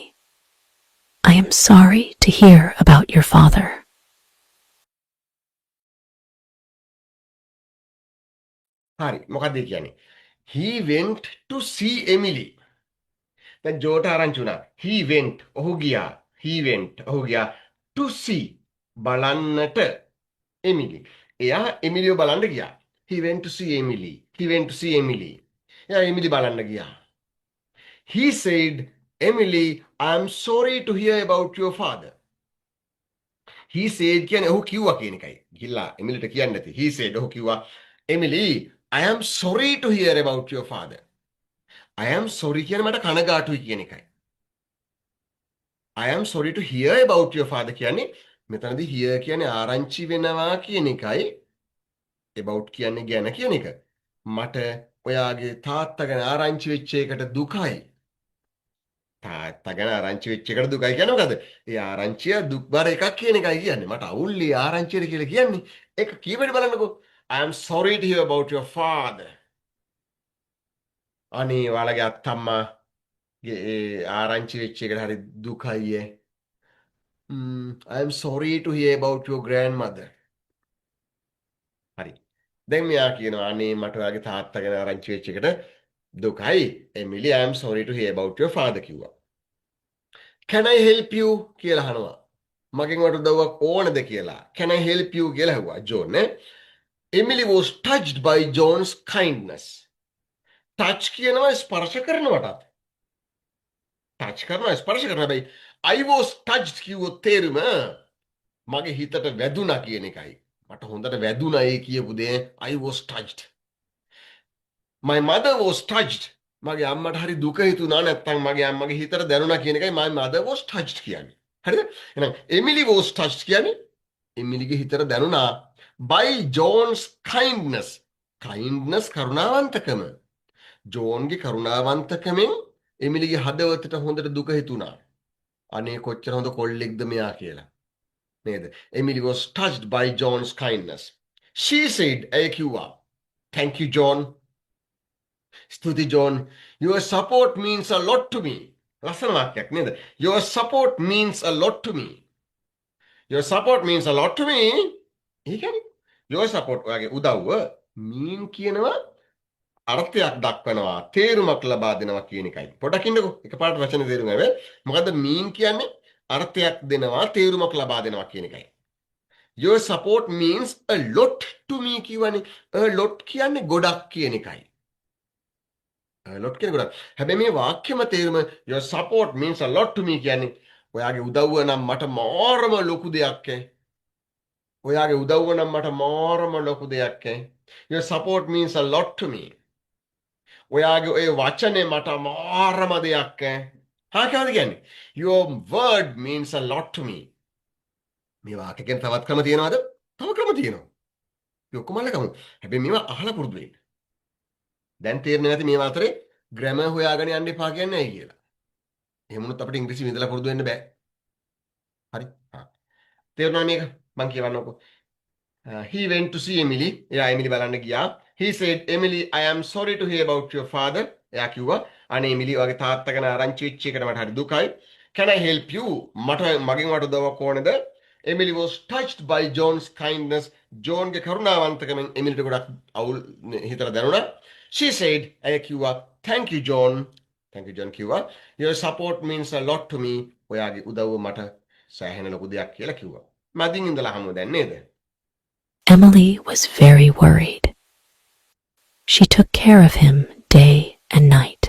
I am sorry to hear about your father." හරි මොකක්ද ඒ කියන්නේ? He went to see Emily. දැන් ජෝට ආරංචි වුණා. He went ඔහු ගියා. He went ඔහු ගියා to see බලන්නට එමිලි. එයා එමිලිව බලන්න ගියා. He went to see Emily. He went to see Emily. එයා එමිලි බලන්න ගියා. He said, "Emily, I am sorry to hear about your father." He said කියන්නේ ඔහු කිව්වා කියන එකයි. ගිහිල්ලා එමිලිට කියන්නේ නැති. He said ඔහු කිව්වා, "Emily, I am sorry to hear about your father." I am sorry කියන්නේ මට කනගාටුයි කියන එකයි. I am sorry to hear about your father කියන්නේ මෙතනදී hear කියන්නේ ආරංචි වෙනවා කියන එකයි. about කියන්නේ ගැන කියන එක. මට ඔයාගේ තාත්තා ගැන ආරංචි වෙච්ච එකට දුකයි. තාත්තා ගැන ආරංචි වෙච්ච එකට දුකයි කියන්නේ මොකද? ඒ ආරංචිය දුක්බර එකක් කියන එකයි කියන්නේ. මට අවුල්ලි ආරංචියට කියලා කියන්නේ. ඒක කීවෙද බලන්නකෝ. I am sorry to hear about your father. අනේ ඔයාලගේ අත්තම්මාගේ ආරංචි වෙච්ච එකට හරි දුකයි. I am sorry to hear about your grandmother. හරි. දැන් මෙයා කියනවා අනේ මට ඔයාගේ තාත්තා ගැන ආරංචි වෙච්ච එකට දුකයි. Emily, I am sorry to hear about your father කිව්වා. Can I help you කියලා අහනවා. මගෙන් වට උදව්වක් ඕනද කියලා. Can I help you කියලා ඇහුවා ජෝන් නේ. Emily was touched by John's kindness. Touch කියනවා ස්පර්ශ කරනවටත්. touch කරනවා ස්පර්ශ කරනවා. හැබැයි I was touched කිව්වොත් තේරුම මගේ හිතට වැදුනා කියන එකයි. මට හොඳට වැදුනා ඒ කියපු දේ I was touched. My mother was touched. මගේ අම්මට හරි දුක හිතුණා නැත්නම් මගේ අම්මගේ හිතට දැනුණා කියන එකයි my mother was touched කියන්නේ. හරිද? එහෙනම් Emily was touched කියන්නේ එමිලිගේ හිතට දැනුණා by John's kindness. kindness කරුණාවන්තකම. ජෝන්ගේ කරුණාවන්තකමෙන් එමිලිගේ හදවතට හොඳට දුක හිතුණා. අනේ කොච්චර හොඳ කොල්ලෙක්ද මෙයා කියලා. නේද? Emily was touched by John's kindness. She said, ඇය කිව්වා, thank you John. ස්තුති John. Your support means a lot to me. ලස්සන වාක්‍යයක් නේද? Your support means a lot to me. Your support means a lot to me. ඒ කියන්නේ your support ඔයාගේ උදව්ව mean කියනවා අර්ථයක් දක්වනවා තේරුමක් ලබා දෙනවා කියන එකයි. පොඩක් ඉන්නකෝ එකපාරට වචන තේරුම් ගන්න. මොකද්ද mean කියන්නේ? අර්ථයක් දෙනවා තේරුමක් ලබා දෙනවා කියන එකයි. Your support means a lot to me කියවනේ. a lot කියන්නේ ගොඩක් කියන එකයි. a lot කියන්නේ ගොඩක්. හැබැයි මේ වාක්‍යෙම තේරුම your support means a lot to me කියන්නේ ඔයාගේ උදව්ව නම් මට මාරම ලොකු දෙයක් ඈ. ඔයාගේ උදව්ව නම් මට මාරම ලොකු දෙයක් ඈ. Your support means a lot to me. ඔයාගේ ඔය වචනේ මට මාරම දෙයක් ඈ. හා කියලාද කියන්නේ? Your word means a lot to me. මේ වාක්‍යයෙන් තවත් ක්‍රම තියෙනවද? තව ක්‍රම තියෙනවා. ඒ ඔක්කොම අල්ලගමු. හැබැයි මේවා අහලා පුරුදු වෙන්න. දැන් තේරෙන්නේ නැති මේවා අතරේ ග්‍රැමර් හොයාගෙන යන්න එපා කියන්නේ ඇයි කියලා. එහෙම වුණොත් අපිට ඉංග්‍රීසි විඳලා පුරුදු වෙන්න බෑ. හරි? හා. තේරුණා මේක? මං කියවන්නකෝ. He went to see Emily. එයා එමිලි බලන්න ගියා. He said, Emily, I am sorry to hear about your father. එයා කිව්වා අනේ එමිලි ඔයාගේ තාත්තා ගැන ආරංචි වෙච්ච එකට මට හරි දුකයි. Can I help you? මගෙන් වට උදව්වක් ඕනේද? Emily was touched by John's kindness. Johnගේ කරුණාවන්තකමෙන් එමිලිට ගොඩක් අවුල් හිතලා දැනුණා. She said, ඇය කිව්වා, thank you John. Thank you John කිව්වා. Your support means a lot to me. ඔයාගේ උදව්ව මට සෑහෙන ලොකු දෙයක් කියලා කිව්වා. මදින් ඉඳලා හමු දැන් නේද? Emily was very worried. She took care of him day and night.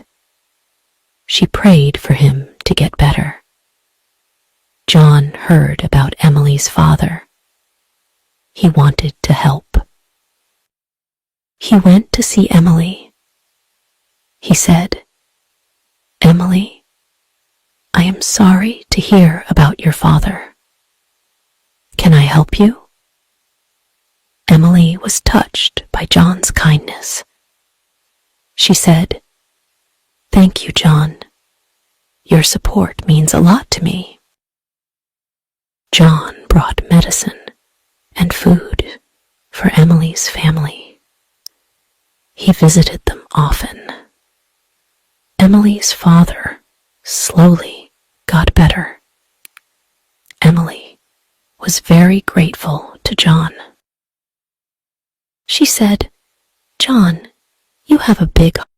She prayed for him to get better. John heard about Emily's father. He wanted to help. He went to see Emily. He said, Emily, I am sorry to hear about your father. Can I help you? Emily was touched by John's kindness. She said, thank you, John. Your support means a lot to me. John brought medicine and food for Emily's family. He visited them often. Emily's father slowly got better. Emily was very grateful to John. She said, John, you have a big heart.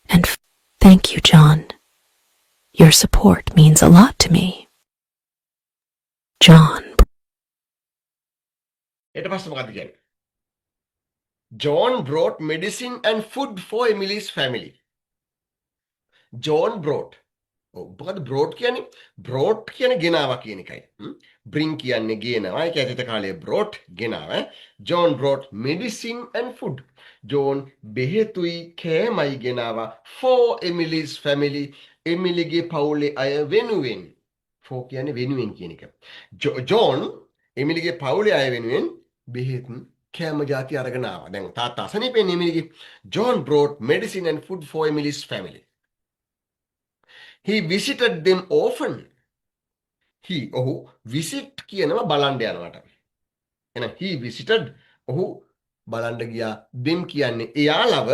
And thank you, John. Your support means a lot to me. John. ඊට පස්සේ මොකක්ද කියන්නේ? John brought medicine and food for Emily's family. John brought. මොකද brought කියන්නේ? brought කියන්නේ ගෙනාවා කියන එකයි. bring කියන්නේ ගෙනාවා. ඒක ඇත්තට කාලේ brought ගෙනාවා. John brought medicine and food. John බෙහෙතුයි කෑමයි ගෙනාවා for Emily's family. එමිලිගේ පවුලේ අය වෙනුවෙන්. for කියන්නේ වෙනුවෙන් කියන එක. John එමිලිගේ පවුලේ අය වෙනුවෙන් බෙහෙත් කෑම ಜಾති අරගෙන ආවා. දැන් තාත්තා අසනීපෙන් එමිලිගේ. John brought medicine and food for Emily's family. He visited them often. ඔහු visit කියනවා බලන්න යනවට. එහෙනම් he visited ඔහු බලන්න ගියා. them කියන්නේ එයාලව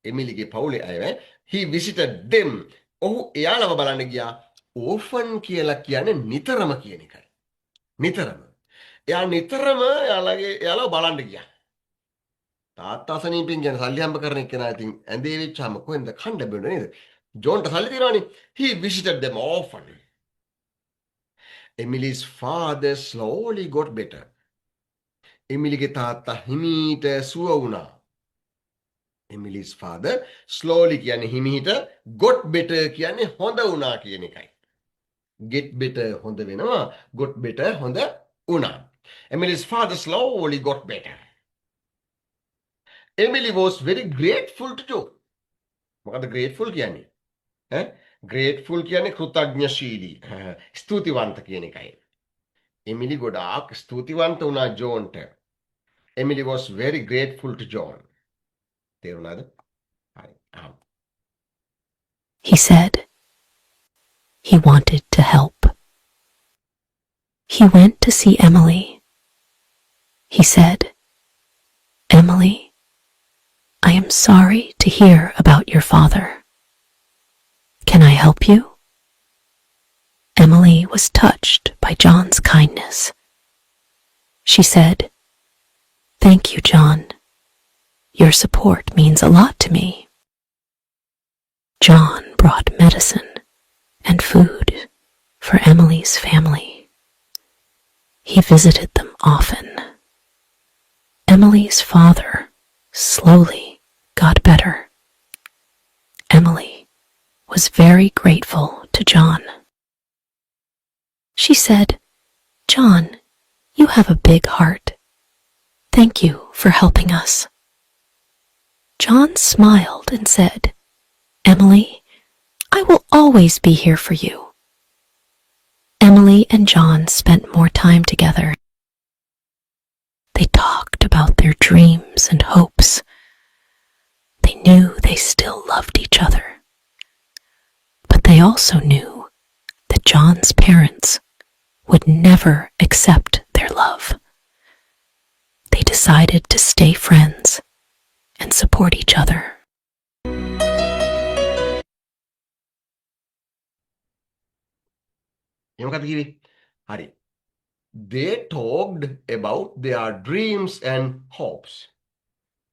එමිලිගේ පවුලේ අය. He visited them. ඔහු එයාලව බලන්න ගියා. often කියලා කියන්නේ නිතරම කියන එකයි. නිතරම. එයා නිතරම එයාලව බලන්න ගියා. තාත්තා අසනීපෙන් කියන සල්ලි හම්බ කරන එක්කෙනා ඉතින් ඇඳේ වෙච්චාම කොහෙන්ද කන්න බෙන්න නේද? ජෝන්ට සල්ලි තියනවනේ. He visited them often. Emily's father slowly got better. එමිලිගේ තාත්තා හිමීට සුව වුණා. Emily's father slowly කියන්නේ හිමිහිට, got better කියන්නේ හොඳ වුණා කියන එකයි. Get better හොඳ වෙනවා, got better හොඳ වුණා. Emily's father slowly got better. Emily was very grateful to John. මොකද grateful කියන්නේ? grateful කියන්නේ කෘතඥශීලී, ස්තුතිවන්ත කියන එකයි. එමිලි ගොඩාක් ස්තුතිවන්ත වුණා ජෝන්ට. Emily was very grateful to John. තේරුණාද? හරි. He said he wanted to help. He went to see Emily. He said, Emily, I am sorry to hear about your father. Can I help you? Emily was touched by John's kindness. She said, Thank you, John. Your support means a lot to me. John brought medicine and food for Emily's family. He visited them often. Emily's father slowly got better. Emily was very grateful to John. She said, John, you have a big heart. Thank you for helping us. John smiled and said, Emily, I will always be here for you. Emily and John spent more time together. They talked about their dreams and hopes. They knew they still loved each other. But they also knew that John's parents would never accept their love. They decided to stay friends and support each other. මොකක්ද කිව්වේ? හරි. They talked about their dreams and hopes.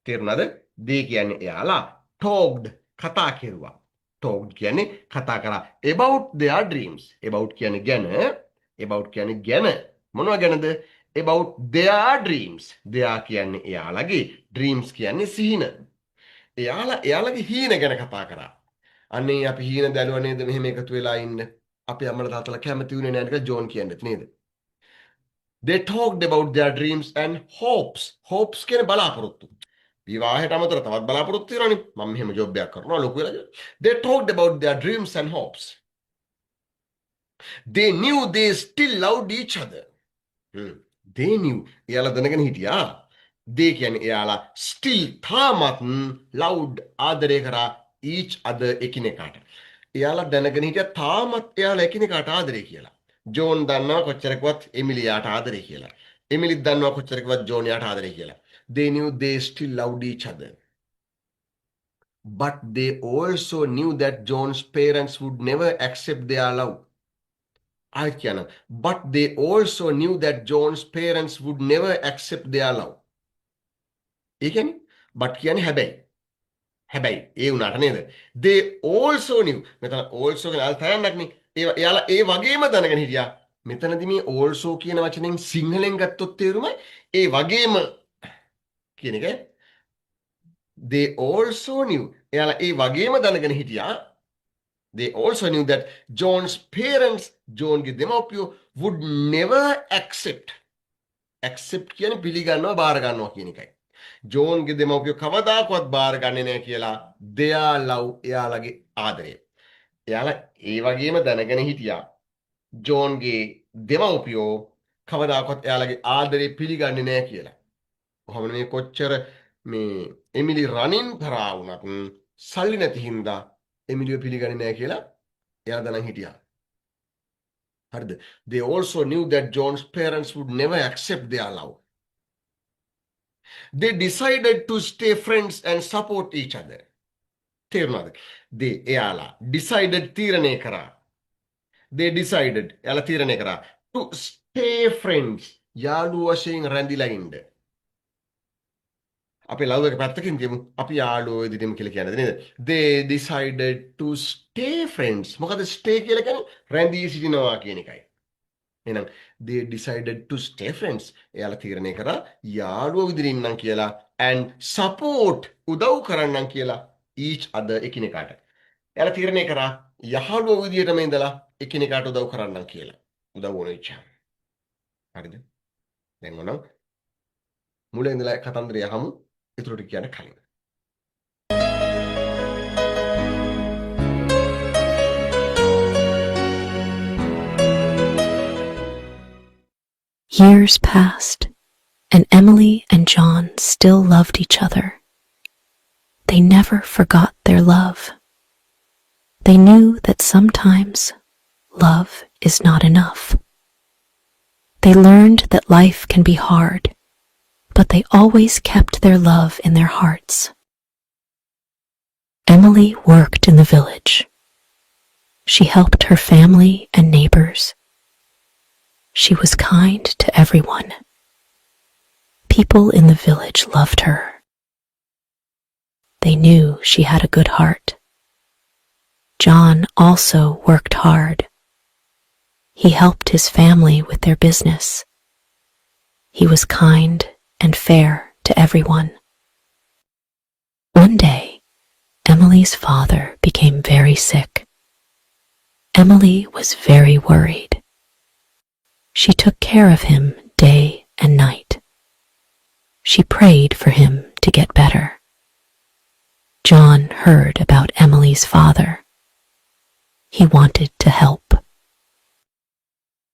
තේරුණාද? they කියන්නේ එයාලා, talked කතා කෙරුවා. talked කියන්නේ කතා කරා. about their dreams. about කියන්නේ ගැන, about කියන්නේ ගැන. මොනවා ගැනද? about their dreams. their කියන්නේ එයාලගේ, dreams කියන්නේ සිහින. එයාලගේ හීන ගැන කතා කරා. අනේ අපි හීන දැලුවා නේද මෙහෙම එකතු වෙලා ඉන්න. අපි අම්මලා තාත්තලා කැමති වුණේ නැහැ කියලා ජෝන් කියන්නේත් නේද? They talked about their dreams and hopes. hopes කියන්නේ බලාපොරොත්තු. විවාහයට අමතරව තවත් බලාපොරොත්තු තියෙනවානේ. මම මෙහෙම ජොබ් එකක් කරනවා ලොකු වෙලා. They talked about their dreams and hopes. They knew they still loved each other. They knew. එයාලා දැනගෙන හිටියා. they කියන්නේ එයාලා still තාමත් loved ආදරය කරා each other එකිනෙකාට. එයාලා දැනගෙන හිටියා තාමත් එයාලා එකිනෙකාට ආදරේ කියලා. ජෝන් දන්නවා කොච්චරකවත් එමිලියාට ආදරේ කියලා. එමිලිත් දන්නවා කොච්චරකවත් ජෝන් යාට ආදරේ කියලා. They knew they still loved each other. But they also knew that John's parents would never accept their love. ආයෙත් කියනවා. But they also knew that John's parents would never accept their love. ඒ කියන්නේ but කියන්නේ හැබැයි. හැබැයි ඒ වුණාට නේද? They also knew. මෙතන also කියන අල්තයන්ක් නේ. එයාලා ඒ වගේම දැනගෙන හිටියා. මෙතනදී මේ also කියන වචනෙන් සිංහලෙන් ගත්තොත් තේරුමයි ඒ වගේම කියන එක. They also knew. එයාලා ඒ වගේම දැනගෙන හිටියා. They also knew that John's parents, ජෝන්ගේ දෙමව්පියෝ would never accept. accept කියන්නේ පිළිගන්නවා බාර ගන්නවා කියන එකයි. ජෝන්ගේ දෙමව්පියෝ කවදාකවත් බාර ගන්නේ නැහැ කියලා their love එයාලගේ ආදරය. එයාලා ඒ වගේම දැනගෙන හිටියා. ජෝන්ගේ දෙමව්පියෝ කවදාකවත් එයාලගේ ආදරේ පිළිගන්නේ නැහැ කියලා. කොහොමද මේ කොච්චර මේ එමිලි රනින් කරා වුණත් සල්ලි නැති හින්දා එමිලිව පිළිගන්නේ නැහැ කියලා එයා දැනන් හිටියා. හරිද? They also knew that John's parents would never accept their love. They decided to stay friends and support each other. තේරුණාද? they එයාලා decided තීරණය කරා. They decided එයාලා තීරණය කරා to stay friends. යාළුවෝ වශයෙන් රැඳිලා ඉන්න. අපේ ලව් එක පැත්තකින් තියමු. අපි යාළුවෝ විදිහටම කියලා කියන්නේ නේද? They decided to stay friends. මොකද stay කියලා කියන්නේ රැඳී සිටිනවා කියන එකයි. එහෙනම් they decided to stay friends. එයාලා තීරණය කරා යාළුවෝ විදිහට ඉන්නම් කියලා and support උදව් කරන්නම් කියලා each other එකිනෙකාට. එයාලා තීරණය කරා යහළුවෝ විදිහටම ඉඳලා එකිනෙකාට උදව් කරන්නම් කියලා. උදව් වුණ ඉච්චා. හරිද? දැන් මොනවා මුල ඉඳලා කතන්දරය අහමු. ඊටු ටික කියන්න කලින්. Years passed, and Emily and John still loved each other. They never forgot their love. They knew that sometimes love is not enough. They learned that life can be hard, but they always kept their love in their hearts. Emily worked in the village. She helped her family and neighbors. She was kind to everyone. People in the village loved her. They knew she had a good heart. John also worked hard. He helped his family with their business. He was kind and fair to everyone. One day, Emily's father became very sick. Emily was very worried. She took care of him day and night. She prayed for him to get better. John heard about Emily's father. He wanted to help.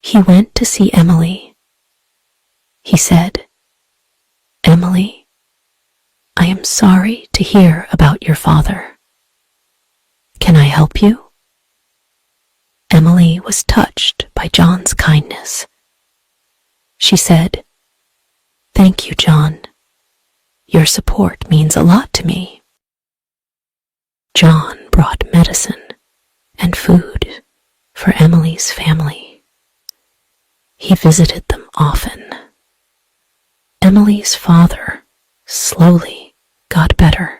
He went to see Emily. He said, "Emily, I am sorry to hear about your father. Can I help you?" Emily was touched by John's kindness. She said, "Thank you, John. Your support means a lot to me." John brought medicine and food for Emily's family. He visited them often. Emily's father slowly got better.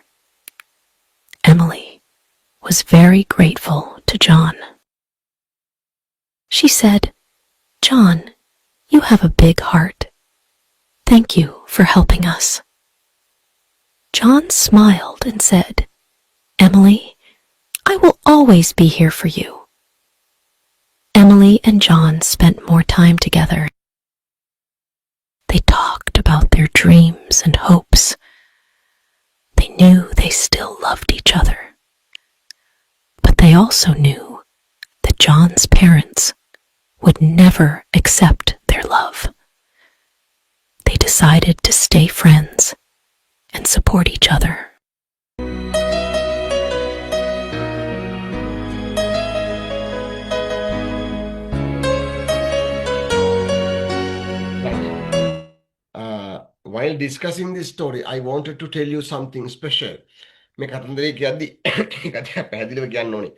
Emily was very grateful to John. She said, "John, you have a big heart. Thank you for helping us." John smiled and said, "Emily, I will always be here for you." Emily and John spent more time together. They talked about their dreams and hopes. They knew they still loved each other. But they also knew that John's parents would never accept their love. They decided to stay friends and support each other. While discussing this story, I wanted to tell you something special. මේ කතන්දරේ කියද්දි කතා පැහැදිලිව කියන්න ඕනේ.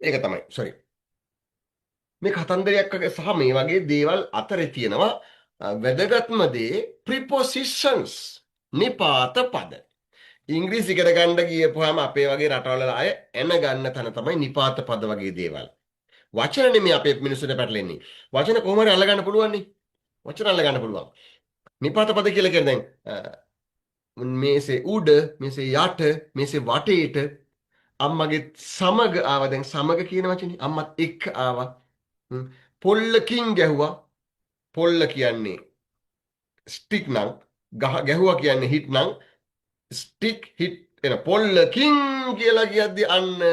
ඒක තමයි. sorry. මේ කතන්දරයක් වගේ සහ මේ වගේ දේවල් අතරේ තියෙනවා වැදගත්ම දේ prepositions. නිපාත පද. ඉංග්‍රීසි ඉගෙන ගන්න ගියපුවාම අපේ වගේ රටවල අය එන ගන්න තැන තමයි නිපාත පද වගේ දේවල්. වචන නෙමෙයි අපේ මිනිස්සුන්ට පැටලෙන්නේ. වචන කොහොම හරි අල්ල ගන්න පුළුවන් නේ. වචන අල්ල ගන්න පුළුවන්. නිපාත පද කියලා කියන්නේ දැන් මේසේ උඩ මේසේ යට මේසේ වටේට අම්මගේ සමග ආවා. දැන් සමග කියන වචනේ අම්මත් එක්ක ආවා. පොල්ලකින් ගැහුවා. පොල්ල කියන්නේ ස්ටික් නම් ගැහුවා කියන්නේ හිට් නම් ස්ටික් හිට් එන පොල්ලකින් කියලා කියද්දි අන්න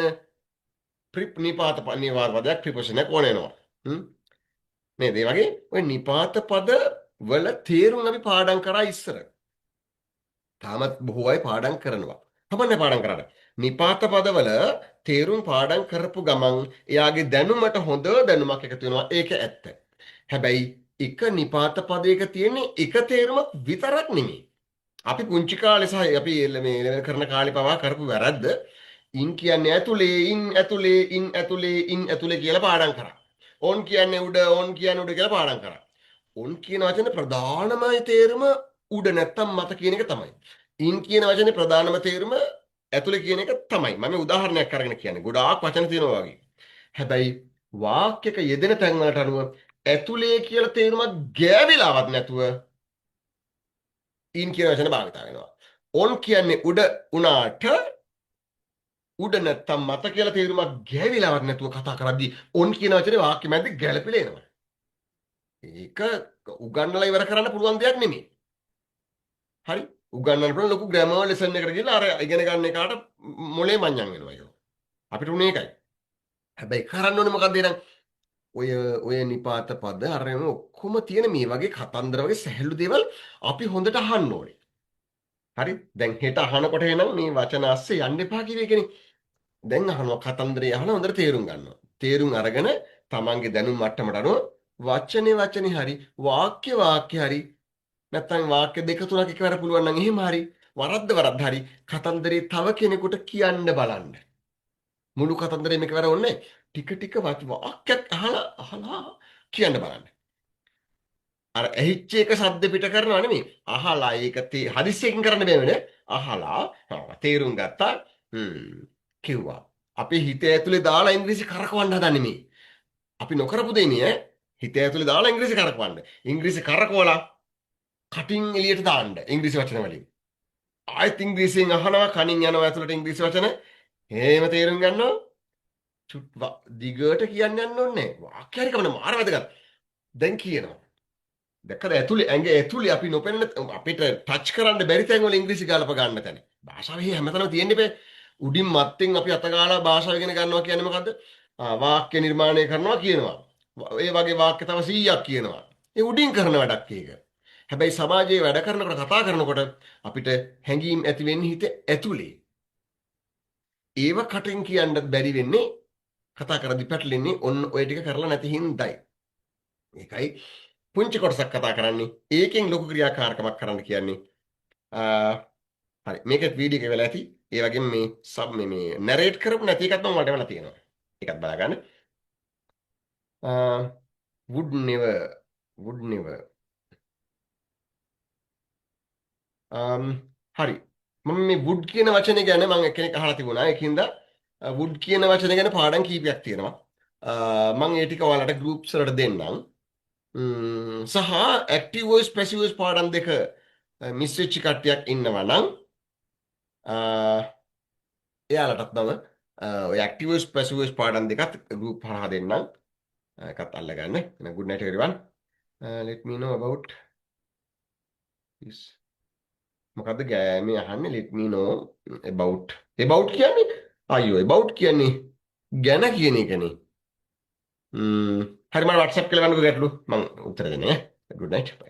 නිපාත පදයක් ප්‍රිපොසිෂන් එක ඕන වෙනවා. නේද? ඒ වගේ ඔය නිපාත පද වල තේරුම් අපි පාඩම් කරා ඉස්සර. තාමත් බොහෝ අය පාඩම් කරනවා. තමන්නේ පාඩම් කරාට. නිපාත පදවල තේරුම් පාඩම් කරපු ගමන් එයාගේ දැනුමට හොඳ දැනුමක් එකතු වෙනවා. ඒක ඇත්ත. හැබැයි එක නිපාත පදයක තියෙන එක තේරුමක් විතරක් නෙමෙයි. අපි පුංචි කාලේ සහ අපි මේ කරන කාලේ පවා කරපු වැරද්ද ඉන් කියන්නේ ඇතුලේ ඉන් ඇතුලේ ඉන් ඇතුලේ ඉන් ඇතුලේ කියලා පාඩම් කරා. ඕන් කියන්නේ උඩ ඕන් කියන්නේ උඩ කියලා පාඩම් කරා. ඔන් කියන වචනේ ප්‍රධානම තේරුම උඩ නැත්තම් මත කියන එක තමයි. ඉන් කියන වචනේ ප්‍රධානම තේරුම ඇතුලේ කියන එක තමයි. මම උදාහරණයක් අරගෙන කියන්නේ. ගොඩාක් වචන තියෙනවා වගේ. හැබැයි වාක්‍යක යෙදෙන තැන් වලට අනුව ඇතුලේ කියලා තේරුමක් ගෑවිලාවත් නැතුව ඉන් කියන වචන භාවිත වෙනවා. ඔන් කියන්නේ උඩ උනාට උඩ නැත්තම් මත කියලා තේරුමක් ගෑවිලාවත් නැතුව කතා කරද්දී ඔන් කියන වචනේ වාක්‍ය මැද්දේ ගැළපිලා එනවා. ඒක උගන්නලා ඉවර කරන්න පුළුවන් දෙයක් නෙමෙයි. හරි? උගන්නන්න පුළුවන් ලොකු ග්‍රැමර් ලෙසන් එකකට ගිහලා අර ඉගෙන ගන්න එකාට මොලේ මඤ්ඤම් වෙනවා ඒක. අපිට උනේ ඒකයි. හැබැයි කරන්න ඕනේ මොකද්ද එහෙනම්? ඔය ඔය නිපාත පද අරම ඔක්කොම තියෙන මේ වගේ කතන්දර වගේ සැහැල්ලු දේවල් අපි හොඳට අහන්න ඕනේ. හරි? දැන් හෙට අහනකොට එනම් මේ වචන ASCII යන්න එපා කිව්වේ ඒකනේ. දැන් අහනවා කතන්දරේ අහලා හොඳට තේරුම් ගන්නවා. තේරුම් අරගෙන තමන්ගේ දැනුම් මට්ටමට අනුව වචනේ හරි වාක්‍ය හරි නැත්නම් වාක්‍ය දෙක තුනක් එකවර පුළුවන් නම් එහෙම හරි වරද්ද හරි කතන්දරේ තව කෙනෙකුට කියන්න බලන්න. මුළු කතන්දරේම එකවර ඕනේ ටික වාක්‍යයක් අහලා කියන්න බලන්න. අර ඇහිච්ච එක සද්ද පිට කරනවා නෙමෙයි. අහලා ඒක හදිස්සියකින් කරන්න බෑනේ. අහලා තේරුම් ගත්තා. කිව්වා. අපේ හිත ඇතුලේ දාලා ඉංග්‍රීසි කරකවන්න හදන්නේ මේ. අපි නොකරපු දෙන්නේ ඈ. හිත ඇතුලේ දාලා ඉංග්‍රීසි කරකවන්න. ඉංග්‍රීසි කරකවලා කටින් එළියට දාන්න ඉංග්‍රීසි වචන වලින්. ආයෙත් ඉංග්‍රීසියෙන් අහනවා කනින් යනවා ඇතුලට ඉංග්‍රීසි වචන. හේම තේරුම් ගන්නවා. දිගට කියන්න යන්න ඕනේ. වාක්‍ය හරි කමන මාර වැදගත්. දැන් කියනවා. දැක්කද ඇඟ ඇතුලේ අපි නොපෙනෙන අපිට ටච් කරන්න බැරි තැන් වල ඉංග්‍රීසි ගාලප ගන්න තැන. භාෂාවේ හැමතැනම තියෙන්න බෑ. උඩින් මත්තෙන් අපි අතගාලා භාෂාව ඉගෙන ගන්නවා කියන්නේ මොකද්ද? වාක්‍ය නිර්මාණය කරනවා කියනවා. ඒ වගේ වාක්‍ය තව 100ක් කියනවා. ඒ උඩින් කරන වැඩක් ඒක. හැබැයි සමාජයේ වැඩ කරනකොට කතා කරනකොට අපිට හැඟීම් ඇති වෙන්නේ හිත ඇතුලේ. ඒව කටින් කියන්නත් බැරි වෙන්නේ කතා කරද්දි පැටලෙන්නේ ඔන්න ඔය ටික කරලා නැති හින්දායි. ඒකයි පුංචි කොටසක් කතා කරන්නේ. ඒකෙන් ලොකු ක්‍රියාකාරකමක් කරන්න කියන්නේ. හරි මේකත් වීඩියෝ එක වෙලා ඇති. ඒ වගේම මේ සබ් මේ නැරේට් කරපු නැති එකත් මම වලට වෙලා තියෙනවා. ඒකත් බලගන්න. would never හරි මම මේ would කියන වචනේ ගැන මම එක්කෙනෙක් අහලා තිබුණා. ඒකින්ද would කියන වචනේ ගැන පාඩම් කීපයක් තියෙනවා. මම ඒ ටික ඔයාලට groups වලට දෙන්නම්. සහ active voice passive voice පාඩම් දෙක මිස් වෙච්ච කට්ටියක් ඉන්නවා නම් එයාලටත් මම ඔය active voice passive voice පාඩම් දෙකත් group හරහා දෙන්නම්. එකත් අල්ලගන්න. එහෙනම් good night everyone. Let me know about this. මොකද්ද ගෑමේ අහන්නේ let me know about කියන්නේ අයියෝ about කියන්නේ ගැන කියන එකනේ. හරි මම WhatsApp කරලා ගන්නකො ගැටලු මම උත්තර දෙන්නේ. Good night. Bye.